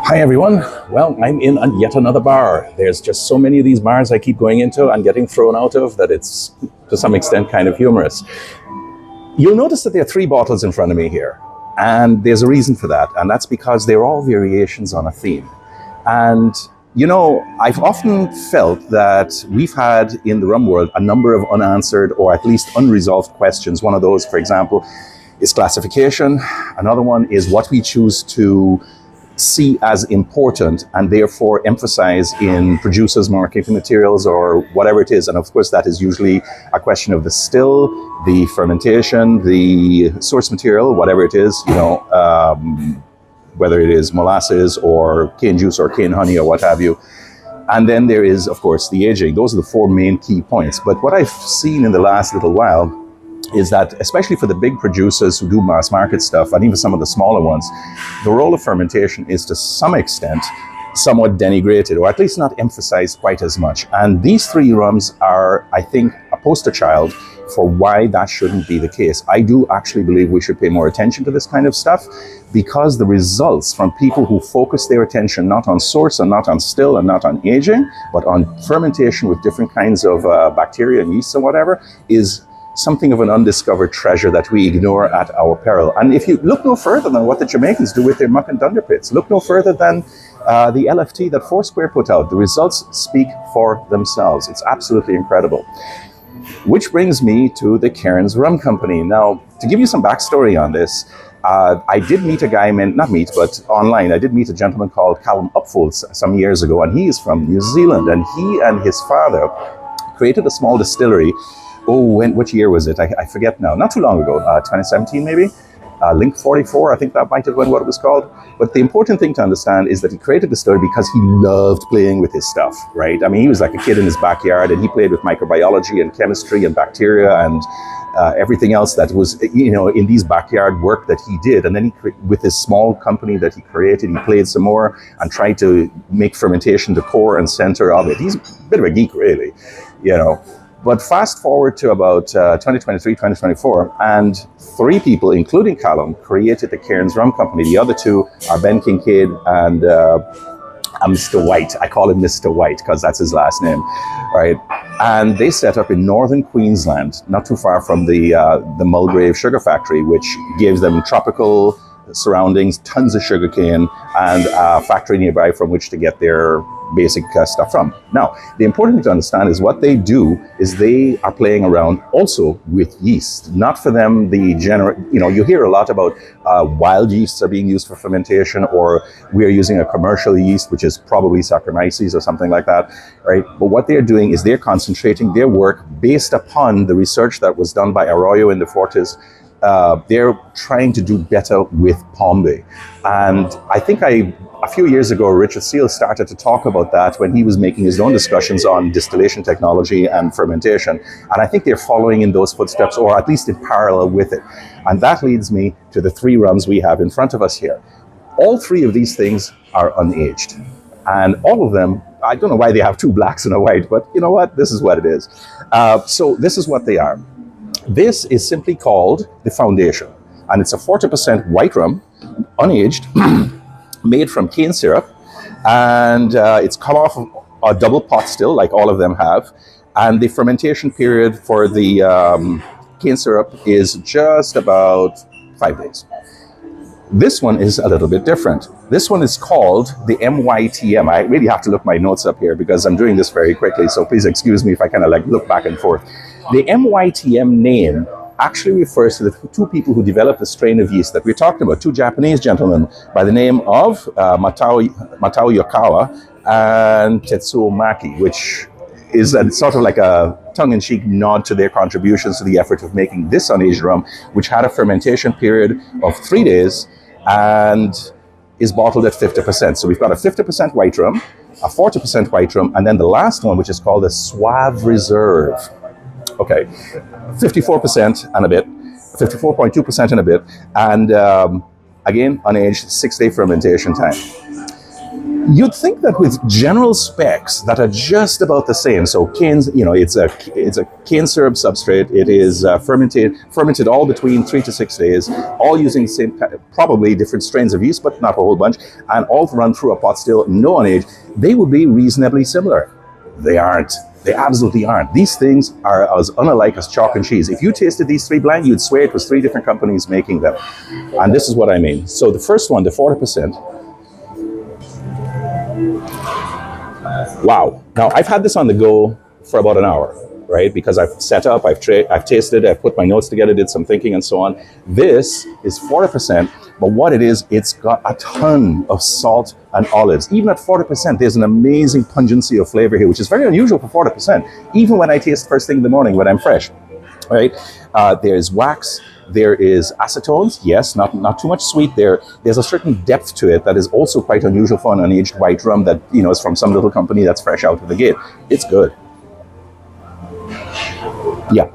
Hi everyone. Well, I'm in yet another bar. There's just so many of these bars I keep going into and getting thrown out of that it's to some extent kind of humorous. You'll notice that there are three bottles in front of me here. And there's a reason for that. And that's because they're all variations on a theme. And you know, I've often felt that we've had in the rum world a number of unanswered or at least unresolved questions. One of those, for example, is classification. Another one is what we choose to see as important and therefore emphasize in producers' marketing materials or whatever it is. And of course, that is usually a question of the still, the fermentation, the source material, whatever it is, whether it is molasses or cane juice or cane honey or what have you. And then there is, of course, the aging. Those are the four main key points. But what I've seen in the last little while is that, especially for the big producers who do mass market stuff, and even some of the smaller ones, the role of fermentation is to some extent somewhat denigrated, or at least not emphasized quite as much. And these three rums are, I think, a poster child for why that shouldn't be the case. I do actually believe we should pay more attention to this kind of stuff, because the results from people who focus their attention not on source and not on still and not on aging, but on fermentation with different kinds of bacteria and yeast and whatever, is something of an undiscovered treasure that we ignore at our peril. And if you look no further than what the Jamaicans do with their muck and dunder pits, look no further than the LFT that Foursquare put out, the results speak for themselves. It's absolutely incredible. Which brings me to the Cairns Rum Company. Now, to give you some backstory on this, I did meet a guy, not meet, but online, I did meet a gentleman called Callum Upfold some years ago, and he is from New Zealand, and he and his father created a small distillery. Which year was it? I forget now. Not too long ago, 2017 maybe. Link 44, I think that might have been what it was called. But the important thing to understand is that he created the distillery because he loved playing with his stuff, right? I mean, he was like a kid in his backyard, and he played with microbiology and chemistry and bacteria and everything else that was, in these backyard work that he did. And then with his small company that he created, he played some more and tried to make fermentation the core and center of it. He's a bit of a geek, really, But fast forward to about 2023, 2024, and three people, including Callum, created the Cairns Rum Company. The other two are Ben Kincaid and Mr. White. I call him Mr. White because that's his last name, right? And they set up in northern Queensland, not too far from the Mulgrave sugar factory, which gives them tropical surroundings, tons of sugarcane, and a factory nearby from which to get their basic stuff from. Now, the important thing to understand is what they do is they are playing around also with yeast. Not for them the you hear a lot about wild yeasts are being used for fermentation, or we're using a commercial yeast, which is probably Saccharomyces or something like that, right? But what they're doing is they're concentrating their work based upon the research that was done by Arroyo in the 40s. They're trying to do better with Pombe. And I think a few years ago, Richard Seal started to talk about that when he was making his own discussions on distillation technology and fermentation. And I think they're following in those footsteps, or at least in parallel with it. And that leads me to the three rums we have in front of us here. All three of these things are unaged. And all of them, I don't know why they have two blacks and a white, but you know what? This is what it is. So this is what they are. This is simply called the Foundation, and it's a 40% white rum, unaged, made from cane syrup, and it's come off of a double pot still, like all of them have, and the fermentation period for the cane syrup is just about 5 days. This one is a little bit different. This one is called the MYTM. I really have to look my notes up here because I'm doing this very quickly, so please excuse me if I kind of look back and forth. The MYTM name actually refers to the two people who developed the strain of yeast that we're talking about, two Japanese gentlemen by the name of Matao Yokawa and Tetsuo Maki, which is sort of like a tongue-in-cheek nod to their contributions to the effort of making this unaged rum, which had a fermentation period of 3 days and is bottled at 50%. So we've got a 50% white rum, a 40% white rum, and then the last one, which is called the Suave Reserve. Okay, 54% and a bit, 54.2% and a bit, and again, unaged, 6-day fermentation time. You'd think that with general specs that are just about the same, so canes, it's a cane syrup substrate. It is fermented all between 3 to 6 days, all using the same, probably different strains of yeast, but not a whole bunch, and all run through a pot still, no unaged. They would be reasonably similar. They aren't. They absolutely aren't. These things are as unalike as chalk and cheese. If you tasted these three blind, you'd swear it was three different companies making them. And this is what I mean. So the first one, the 40%. Wow. Now, I've had this on the go for about an hour, right? Because I've set up, I've tasted, I've put my notes together, did some thinking and so on. This is 40%, but what it is, it's got a ton of salt and olives. Even at 40%, there's an amazing pungency of flavor here, which is very unusual for 40%, even when I taste first thing in the morning when I'm fresh, right? There's wax, there is acetones, yes, not too much sweet there. There's a certain depth to it that is also quite unusual for an unaged white rum that, is from some little company that's fresh out of the gate. It's good. Yeah.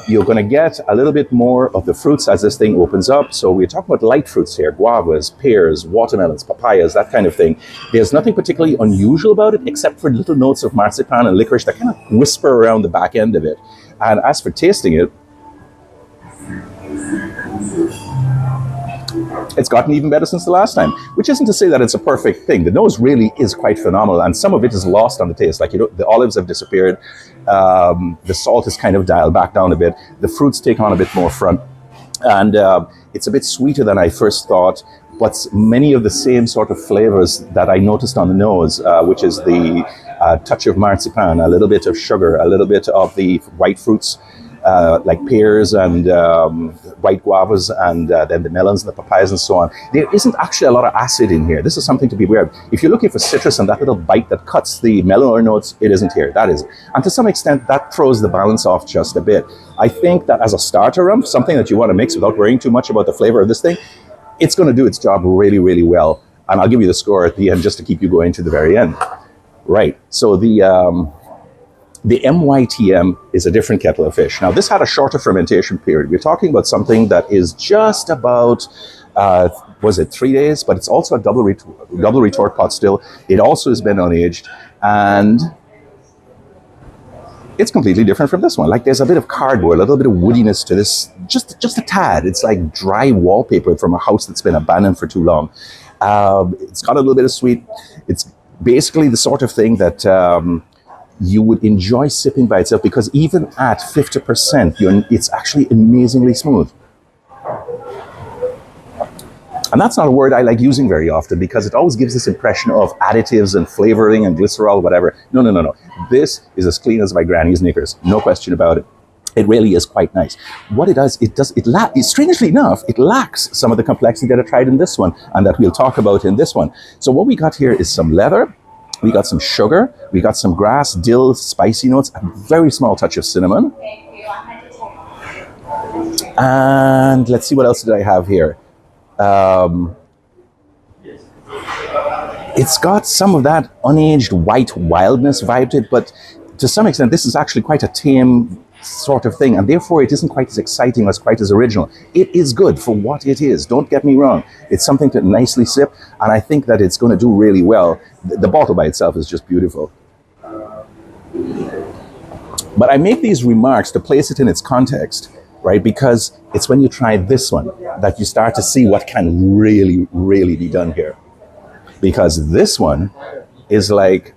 You're going to get a little bit more of the fruits as this thing opens up. So we're talking about light fruits here, guavas, pears, watermelons, papayas, that kind of thing. There's nothing particularly unusual about it, except for little notes of marzipan and licorice that kind of whisper around the back end of it. And as for tasting it, it's gotten even better since the last time, which isn't to say that it's a perfect thing. The nose really is quite phenomenal, and some of it is lost on the taste. Like, the olives have disappeared, the salt is kind of dialed back down a bit, the fruits take on a bit more front, and it's a bit sweeter than I first thought, but many of the same sort of flavors that I noticed on the nose, which is the touch of marzipan, a little bit of sugar, a little bit of the white fruits, like pears and white guavas, and then the melons and the papayas and so on. There isn't actually a lot of acid in here. This is something to be aware of. If you're looking for citrus and that little bite that cuts the mellower notes, it isn't here. That is. And to some extent, that throws the balance off just a bit. I think that as a starter rum, something that you want to mix without worrying too much about the flavor of this thing, it's going to do its job really, really well. And I'll give you the score at the end just to keep you going to the very end. Right. So the MYTM is a different kettle of fish. Now, this had a shorter fermentation period. We're talking about something that is just about, 3 days? But it's also a double retort pot still. It also has been unaged, and it's completely different from this one. Like, there's a bit of cardboard, a little bit of woodiness to this, just a tad. It's like dry wallpaper from a house that's been abandoned for too long. It's got a little bit of sweet. It's basically the sort of thing that you would enjoy sipping by itself, because even at 50%, it's actually amazingly smooth. And that's not a word I like using very often, because it always gives this impression of additives and flavoring and glycerol, whatever. No. This is as clean as my granny's knickers. No question about it. It really is quite nice. What it does, strangely enough, it lacks some of the complexity that I tried in this one, and that we'll talk about in this one. So what we got here is some leather, we got some sugar, we got some grass, dill, spicy notes, a very small touch of cinnamon. And let's see, what else did I have here? It's got some of that unaged white wildness vibe to it, but to some extent, this is actually quite a tame sort of thing, and therefore it isn't quite as exciting, as quite as original. It is good for what it is, don't get me wrong. It's something to nicely sip, and I think that it's going to do really well. The bottle by itself is just beautiful. But I make these remarks to place it in its context, right? Because it's when you try this one that you start to see what can really, really be done here. Because this one is like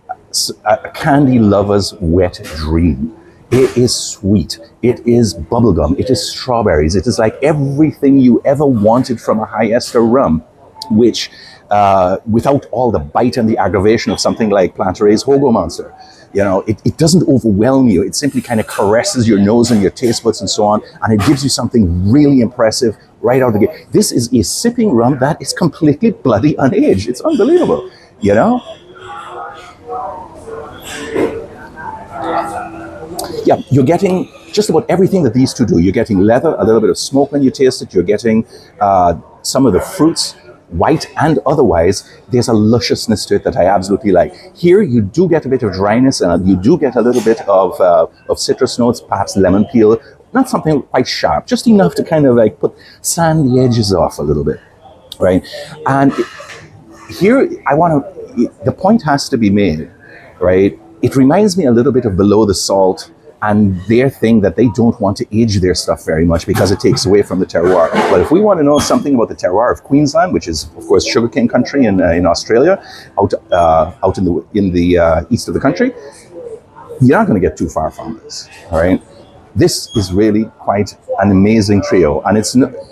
a candy lover's wet dream. It is sweet, it is bubblegum, it is strawberries, it is like everything you ever wanted from a high ester rum, which without all the bite and the aggravation of something like Plantare's Hogo Monster. It doesn't overwhelm you, it simply kind of caresses your nose and your taste buds and so on, and it gives you something really impressive right out of the gate. This is a sipping rum that is completely bloody unaged. It's unbelievable, Yeah, you're getting just about everything that these two do. You're getting leather, a little bit of smoke when you taste it. You're getting some of the fruits, white and otherwise. There's a lusciousness to it that I absolutely like. Here, you do get a bit of dryness, and you do get a little bit of citrus notes, perhaps lemon peel. Not something quite sharp, just enough to kind of like sand the edges off a little bit, right? And here, I want to the point has to be made, right? It reminds me a little bit of Below the Salt and their thing that they don't want to age their stuff very much because it takes away from the terroir. But if we want to know something about the terroir of Queensland, which is of course sugarcane country in Australia, out in the east of the country, you're not going to get too far from this. All right. This is really quite an amazing trio, and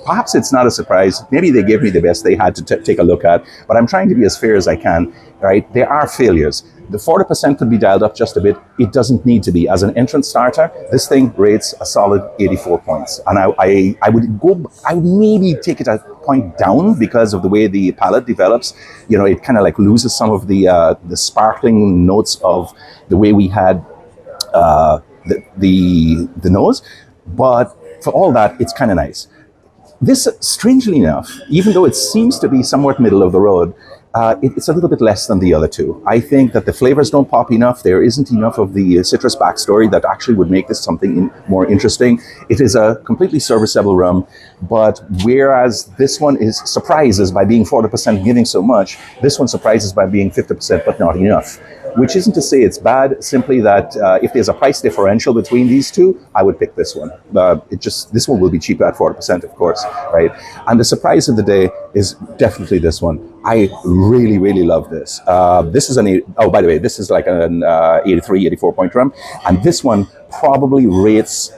perhaps it's not a surprise. Maybe they gave me the best they had to take a look at, but I'm trying to be as fair as I can. Right? There are failures. The 40% could be dialed up just a bit. It doesn't need to be. As an entrant starter, this thing rates a solid 84 points, and I would maybe take it a point down because of the way the palate develops. You know, it kind of like loses some of the sparkling notes of the way we had. The nose, but for all that, it's kind of nice. This, strangely enough, even though it seems to be somewhat middle of the road, it's a little bit less than the other two. I think that the flavors don't pop enough. There isn't enough of the citrus backstory that actually would make this something more interesting. It is a completely serviceable rum, but whereas this one surprises by being 40% giving so much, this one surprises by being 50% but not enough. Which isn't to say it's bad, simply that if there's a price differential between these two, I would pick this one. This one will be cheaper at 40%, of course, right? And the surprise of the day is definitely this one. I really, really love this. This is by the way, this is like an 83, 84 point rum, and this one probably rates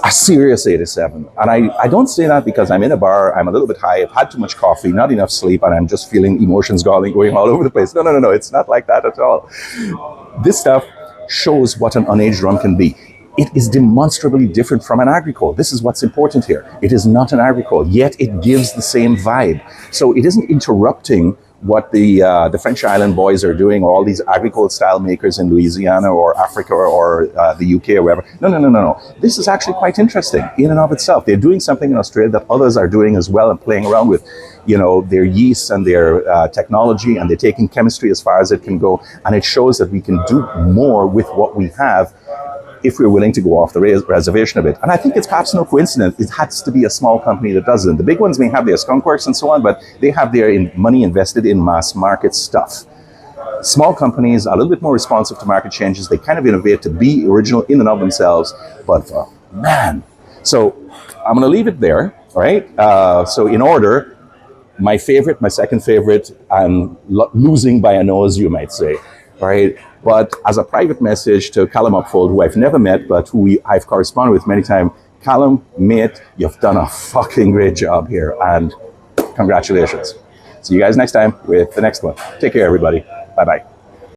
a serious 87. And I don't say that because I'm in a bar, I'm a little bit high, I've had too much coffee, not enough sleep, and I'm just feeling emotions going all over the place. No, it's not like that at all. This stuff shows what an unaged rum can be. It is demonstrably different from an agricole. This is what's important here. It is not an agricole, yet it gives the same vibe. So it isn't interrupting what the French Island boys are doing, or all these agricole style makers in Louisiana or Africa or the UK or wherever. No. This is actually quite interesting in and of itself. They're doing something in Australia that others are doing as well and playing around with, you know, their yeast and their technology, and they're taking chemistry as far as it can go. And it shows that we can do more with what we have if we're willing to go off the reservation a bit. And I think it's perhaps no coincidence. It has to be a small company that does it. The big ones may have their skunk works and so on, but they have their money invested in mass market stuff. Small companies are a little bit more responsive to market changes. They kind of innovate to be original in and of themselves, but man. So I'm going to leave it there, all right? So in order, my favorite, my second favorite, and losing by a nose, you might say, all right? But as a private message to Callum Upfold, who I've never met, but who I've corresponded with many times, Callum, mate, you've done a fucking great job here, and congratulations. See you guys next time with the next one. Take care, everybody. Bye-bye.